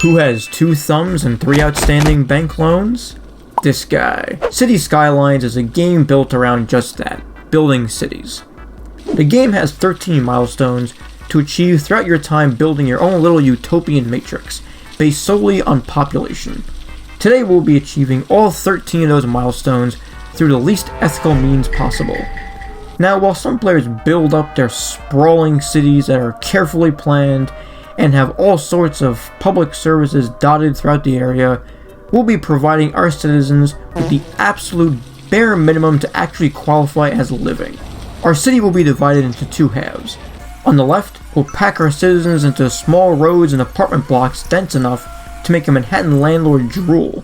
Who has 2 thumbs and 3 outstanding bank loans? This guy. Cities Skylines is a game built around just that, building cities. The game has 13 milestones to achieve throughout your time building your own little utopian matrix, based solely on population. Today we'll be achieving all 13 of those milestones through the least ethical means possible. Now, while some players build up their sprawling cities that are carefully planned and have all sorts of public services dotted throughout the area, we'll be providing our citizens with the absolute bare minimum to actually qualify as living. Our city will be divided into 2 halves. On the left, we'll pack our citizens into small roads and apartment blocks dense enough to make a Manhattan landlord drool.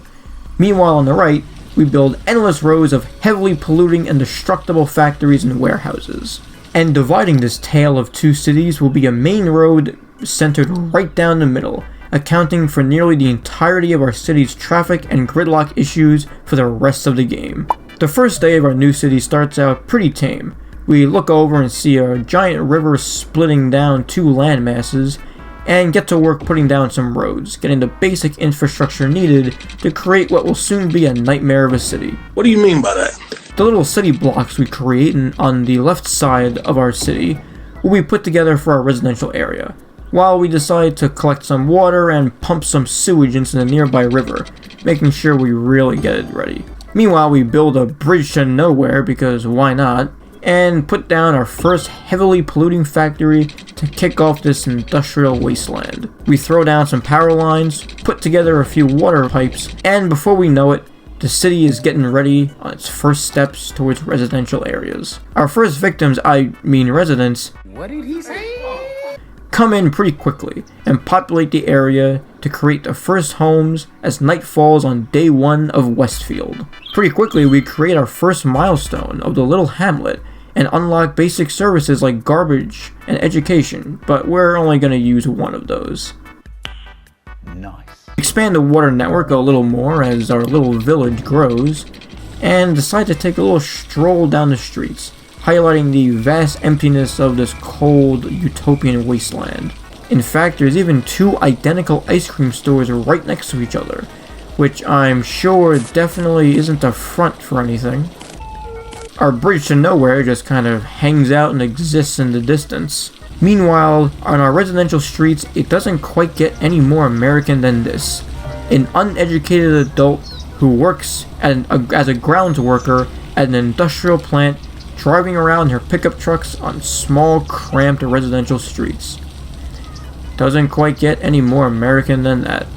Meanwhile, on the right, we build endless rows of heavily polluting and destructible factories and warehouses. And dividing this tale of 2 cities will be a main road centered right down the middle, accounting for nearly the entirety of our city's traffic and gridlock issues for the rest of the game. The first day of our new city starts out pretty tame. We look over and see a giant river splitting down 2 land masses, and get to work putting down some roads, getting the basic infrastructure needed to create what will soon be a nightmare of a city. What do you mean by that? The little city blocks we create on the left side of our city will be put together for our residential area, while we decide to collect some water and pump some sewage into the nearby river, making sure we really get it ready. Meanwhile, we build a bridge to nowhere, because why not, and put down our first heavily polluting factory to kick off this industrial wasteland. We throw down some power lines, put together a few water pipes, and before we know it, the city is getting ready on its first steps towards residential areas. Our first victims, residents, What did he say? come in pretty quickly and populate the area to create the first homes as night falls on day 1 of Westfield. Pretty quickly we create our first milestone of the little hamlet and unlock basic services like garbage and education, but we're only going to use 1 of those. Nice. Expand the water network a little more as our little village grows, and decide to take a little stroll down the streets, highlighting the vast emptiness of this cold, utopian wasteland. In fact, there's even 2 identical ice cream stores right next to each other, which I'm sure definitely isn't a front for anything. Our bridge to nowhere just kind of hangs out and exists in the distance. Meanwhile, on our residential streets, it doesn't quite get any more American than this. An uneducated adult who works as a grounds worker at an industrial plant, driving around her pickup trucks on small, cramped residential streets. Doesn't quite get any more American than that.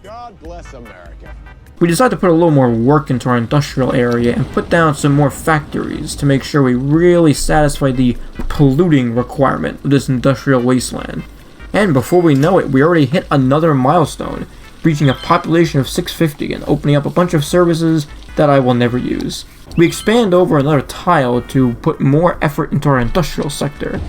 God bless America. We decided to put a little more work into our industrial area and put down some more factories to make sure we really satisfy the polluting requirement of this industrial wasteland. And before we know it, we already hit another milestone, reaching a population of 650 and opening up a bunch of services that I will never use. We expand over another tile to put more effort into our industrial sector,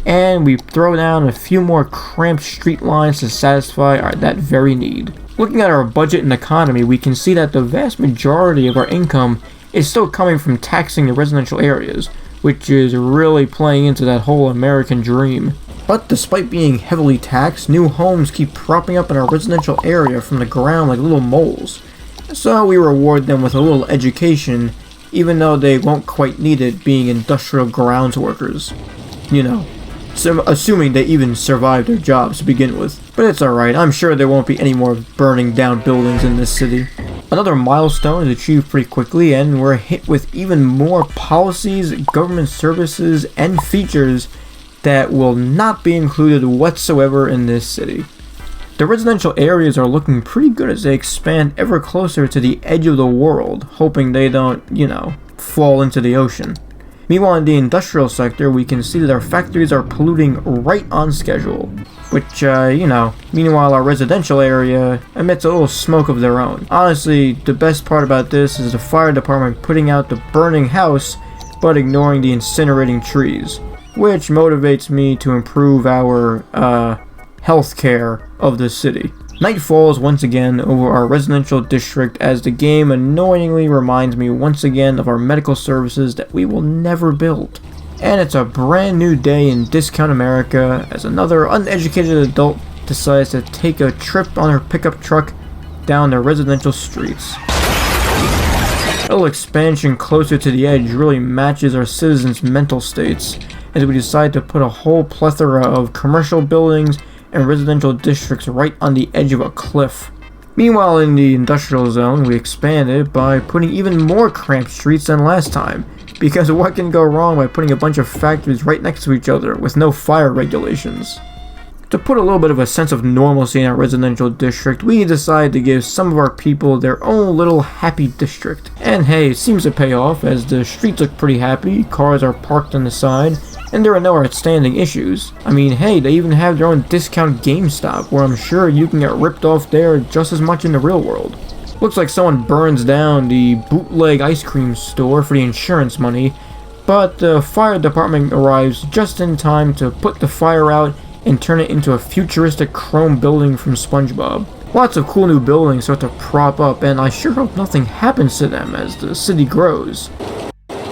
and we throw down a few more cramped street lines to satisfy that very need. Looking at our budget and economy, we can see that the vast majority of our income is still coming from taxing the residential areas, which is really playing into that whole American dream. But despite being heavily taxed, new homes keep propping up in our residential area from the ground like little moles. So we reward them with a little education, even though they won't quite need it being industrial grounds workers. You know, so assuming they even survive their jobs to begin with. But it's alright, I'm sure there won't be any more burning down buildings in this city. Another milestone is achieved pretty quickly, and we're hit with even more policies, government services, and features that will not be included whatsoever in this city. The residential areas are looking pretty good as they expand ever closer to the edge of the world, hoping they don't, fall into the ocean. Meanwhile, in the industrial sector, we can see that our factories are polluting right on schedule, which, meanwhile our residential area emits a little smoke of their own. Honestly, the best part about this is the fire department putting out the burning house, but ignoring the incinerating trees, which motivates me to improve our, healthcare of the city. Night falls once again over our residential district as the game annoyingly reminds me once again of our medical services that we will never build. And it's a brand new day in Discount America as another uneducated adult decides to take a trip on her pickup truck down the residential streets. A little expansion closer to the edge really matches our citizens' mental states, as we decide to put a whole plethora of commercial buildings and residential districts right on the edge of a cliff. Meanwhile, in the industrial zone, we expand it by putting even more cramped streets than last time, because what can go wrong by putting a bunch of factories right next to each other with no fire regulations? To put a little bit of a sense of normalcy in our residential district, we decided to give some of our people their own little happy district. And hey, it seems to pay off, as the streets look pretty happy, cars are parked on the side, and there are no outstanding issues. I mean, hey, they even have their own discount GameStop, where I'm sure you can get ripped off there just as much in the real world. Looks like someone burns down the bootleg ice cream store for the insurance money, but the fire department arrives just in time to put the fire out and turn it into a futuristic chrome building from SpongeBob. Lots of cool new buildings start to prop up, and I sure hope nothing happens to them as the city grows.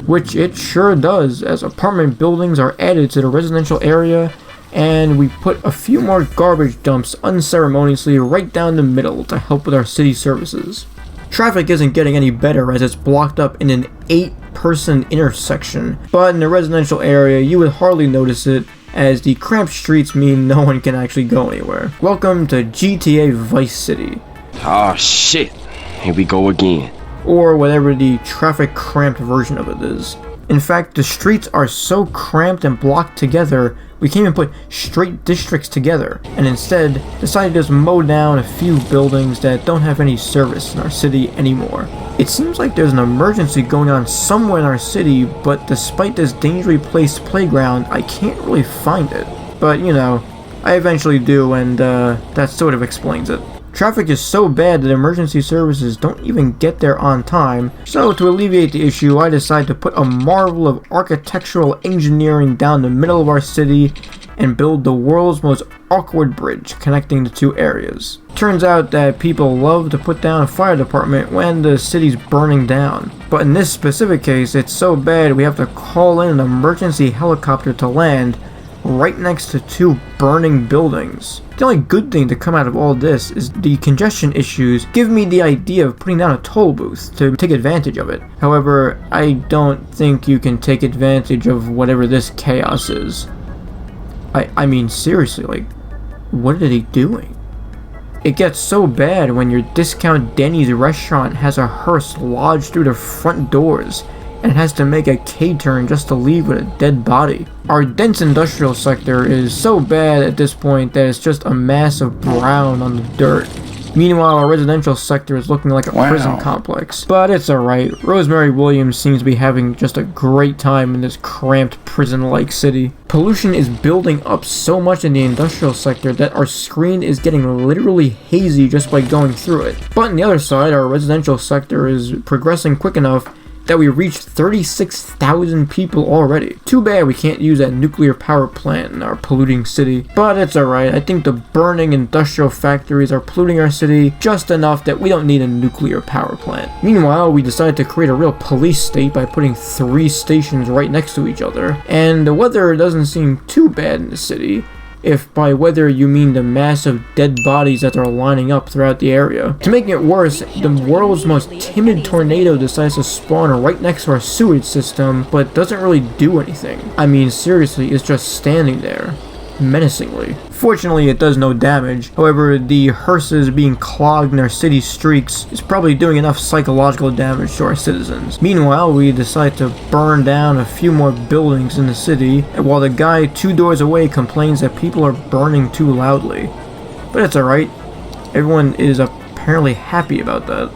Which it sure does, as apartment buildings are added to the residential area, and we put a few more garbage dumps unceremoniously right down the middle to help with our city services. Traffic isn't getting any better as it's blocked up in an 8-person intersection, but in the residential area you would hardly notice it, as the cramped streets mean no one can actually go anywhere. Welcome to GTA Vice City. Oh shit, here we go again. Or whatever the traffic cramped version of it is. In fact, the streets are so cramped and blocked together, we can't even put straight districts together, and instead decided to just mow down a few buildings that don't have any service in our city anymore. It seems like there's an emergency going on somewhere in our city, but despite this dangerously placed playground, I can't really find it. But you know, I eventually do, and that sort of explains it. Traffic is so bad that emergency services don't even get there on time, so to alleviate the issue, I decided to put a marvel of architectural engineering down the middle of our city and build the world's most awkward bridge connecting the two areas. Turns out that people love to put down a fire department when the city's burning down, but in this specific case, it's so bad we have to call in an emergency helicopter to land right next to two burning buildings. The only good thing to come out of all this is the congestion issues give me the idea of putting down a toll booth to take advantage of it. However, I don't think you can take advantage of whatever this chaos is. I mean, seriously, like, what are they doing? It gets so bad when your discount Denny's restaurant has a hearse lodged through the front doors, and it has to make a K-turn just to leave with a dead body. Our dense industrial sector is so bad at this point that it's just a mass of brown on the dirt. Meanwhile, our residential sector is looking like a prison complex. But it's alright, Rosemary Williams seems to be having just a great time in this cramped prison-like city. Pollution is building up so much in the industrial sector that our screen is getting literally hazy just by going through it. But on the other side, our residential sector is progressing quick enough that we reached 36,000 people already. Too bad we can't use that nuclear power plant in our polluting city. But it's alright, I think the burning industrial factories are polluting our city just enough that we don't need a nuclear power plant. Meanwhile, we decided to create a real police state by putting 3 stations right next to each other. And the weather doesn't seem too bad in the city, if by weather you mean the mass of dead bodies that are lining up throughout the area. To make it worse, the world's most timid tornado decides to spawn right next to our sewage system, but doesn't really do anything. I mean, seriously, it's just standing there, menacingly. Fortunately, it does no damage. However, the hearses being clogged in our city streets is probably doing enough psychological damage to our citizens. Meanwhile, we decide to burn down a few more buildings in the city, while the guy 2 doors away complains that people are burning too loudly. But it's alright. Everyone is apparently happy about that.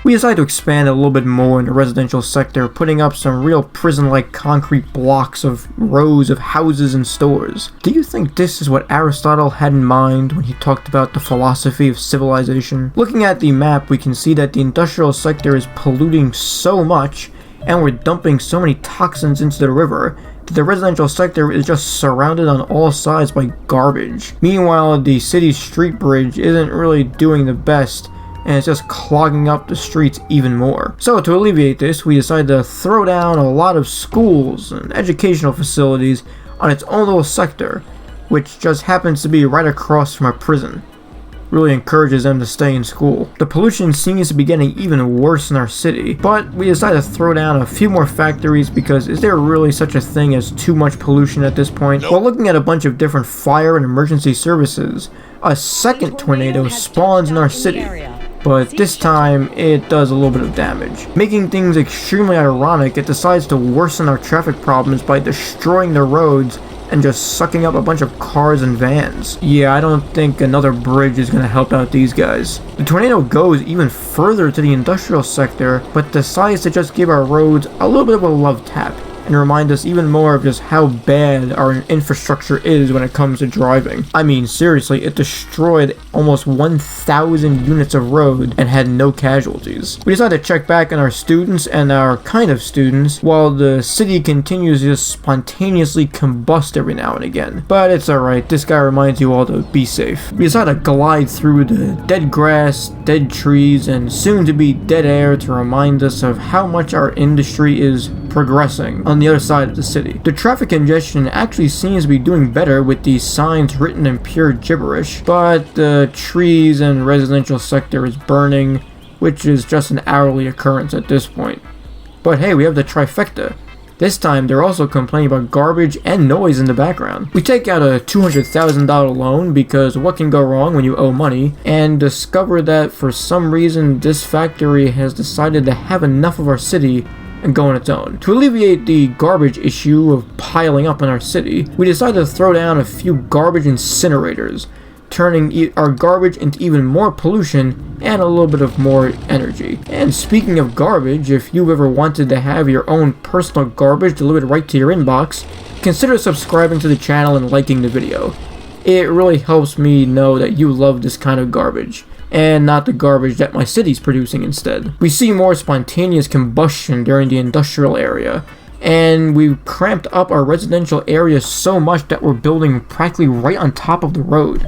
We decided to expand a little bit more in the residential sector, putting up some real prison-like concrete blocks of rows of houses and stores. Do you think this is what Aristotle had in mind when he talked about the philosophy of civilization? Looking at the map, we can see that the industrial sector is polluting so much, and we're dumping so many toxins into the river, that the residential sector is just surrounded on all sides by garbage. Meanwhile, the city's street bridge isn't really doing the best, and it's just clogging up the streets even more. So to alleviate this, we decided to throw down a lot of schools and educational facilities on its own little sector, which just happens to be right across from a prison. Really encourages them to stay in school. The pollution seems to be getting even worse in our city, but we decided to throw down a few more factories because is there really such a thing as too much pollution at this point? While looking at a bunch of different fire and emergency services, a second tornado spawns in our city, but this time it does a little bit of damage. Making things extremely ironic, it decides to worsen our traffic problems by destroying the roads and just sucking up a bunch of cars and vans. Yeah, I don't think another bridge is gonna help out these guys. The tornado goes even further to the industrial sector, but decides to just give our roads a little bit of a love tap and remind us even more of just how bad our infrastructure is when it comes to driving. I mean, seriously, it destroyed almost 1,000 units of road and had no casualties. We decided to check back on our students and our kind of students while the city continues to just spontaneously combust every now and again. But it's alright, this guy reminds you all to be safe. We decided to glide through the dead grass, dead trees, and soon to be dead air to remind us of how much our industry is progressing on the other side of the city. The traffic congestion actually seems to be doing better with these signs written in pure gibberish, but the trees and residential sector is burning, which is just an hourly occurrence at this point. But hey, we have the trifecta. This time they're also complaining about garbage and noise in the background. We take out a $200,000 loan because what can go wrong when you owe money, and discover that for some reason this factory has decided to have enough of our city and go on its own. To alleviate the garbage issue of piling up in our city, we decided to throw down a few garbage incinerators, turning our garbage into even more pollution and a little bit of more energy. And speaking of garbage, if you've ever wanted to have your own personal garbage delivered right to your inbox, consider subscribing to the channel and liking the video. It really helps me know that you love this kind of garbage, and not the garbage that my city's producing instead. We see more spontaneous combustion during the industrial area, and we've cramped up our residential area so much that we're building practically right on top of the road.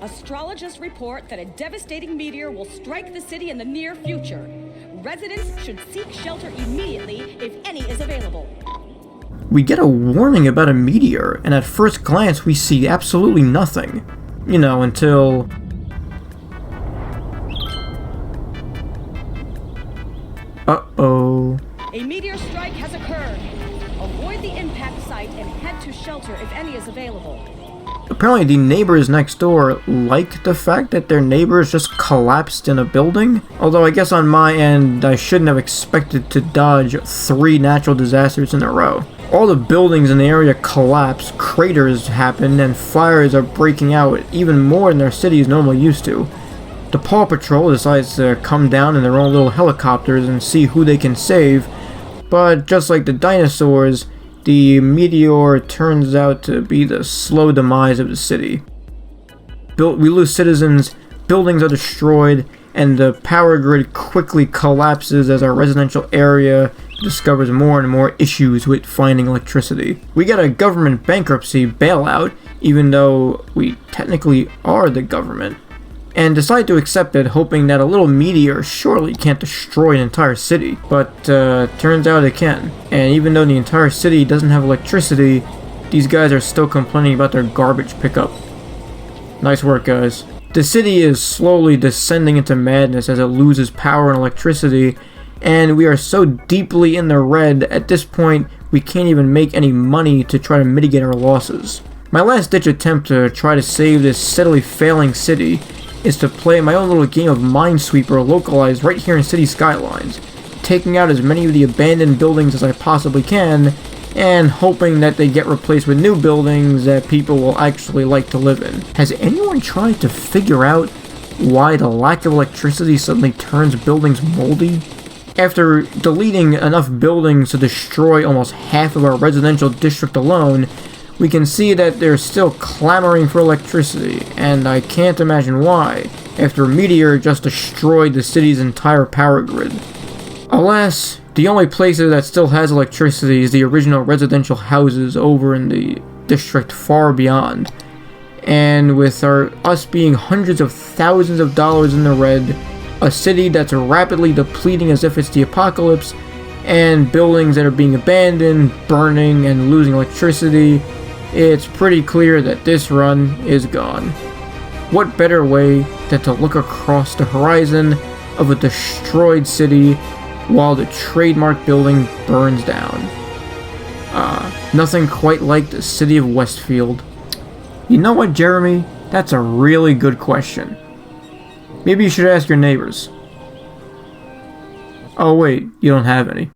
Astrologists report that a devastating meteor will strike the city in the near future. Residents should seek shelter immediately if any is available. We get a warning about a meteor, and at first glance we see absolutely nothing. You know, until... Uh-oh. A meteor strike has occurred. Avoid the impact site and head to shelter if any is available. Apparently the neighbors next door like the fact that their neighbors just collapsed in a building. Although I guess on my end, I shouldn't have expected to dodge 3 natural disasters in a row. All the buildings in the area collapse, craters happen, and fires are breaking out even more than our city is normally used to. The Paw Patrol decides to come down in their own little helicopters and see who they can save, but just like the dinosaurs, the meteor turns out to be the slow demise of the city. We lose citizens, buildings are destroyed, and the power grid quickly collapses as our residential area discovers more and more issues with finding electricity. We get a government bankruptcy bailout, even though we technically are the government, and decide to accept it, hoping that a little meteor surely can't destroy an entire city. But turns out it can. And even though the entire city doesn't have electricity, these guys are still complaining about their garbage pickup. Nice work, guys. The city is slowly descending into madness as it loses power and electricity, and we are so deeply in the red at this point we can't even make any money to try to mitigate our losses. My last ditch attempt to try to save this steadily failing city is to play my own little game of Minesweeper localized right here in Cities Skylines, taking out as many of the abandoned buildings as I possibly can, and hoping that they get replaced with new buildings that people will actually like to live in. Has anyone tried to figure out why the lack of electricity suddenly turns buildings moldy? After deleting enough buildings to destroy almost half of our residential district alone, we can see that they're still clamoring for electricity, and I can't imagine why, after a meteor just destroyed the city's entire power grid. Alas, the only places that still has electricity is the original residential houses over in the district far beyond. And with us being hundreds of thousands of dollars in the red, a city that's rapidly depleting as if it's the apocalypse, and buildings that are being abandoned, burning, and losing electricity, it's pretty clear that this run is gone. What better way than to look across the horizon of a destroyed city while the trademark building burns down? Nothing quite like the city of Westfield. You know what, Jeremy? That's a really good question. Maybe you should ask your neighbors. Oh wait, you don't have any.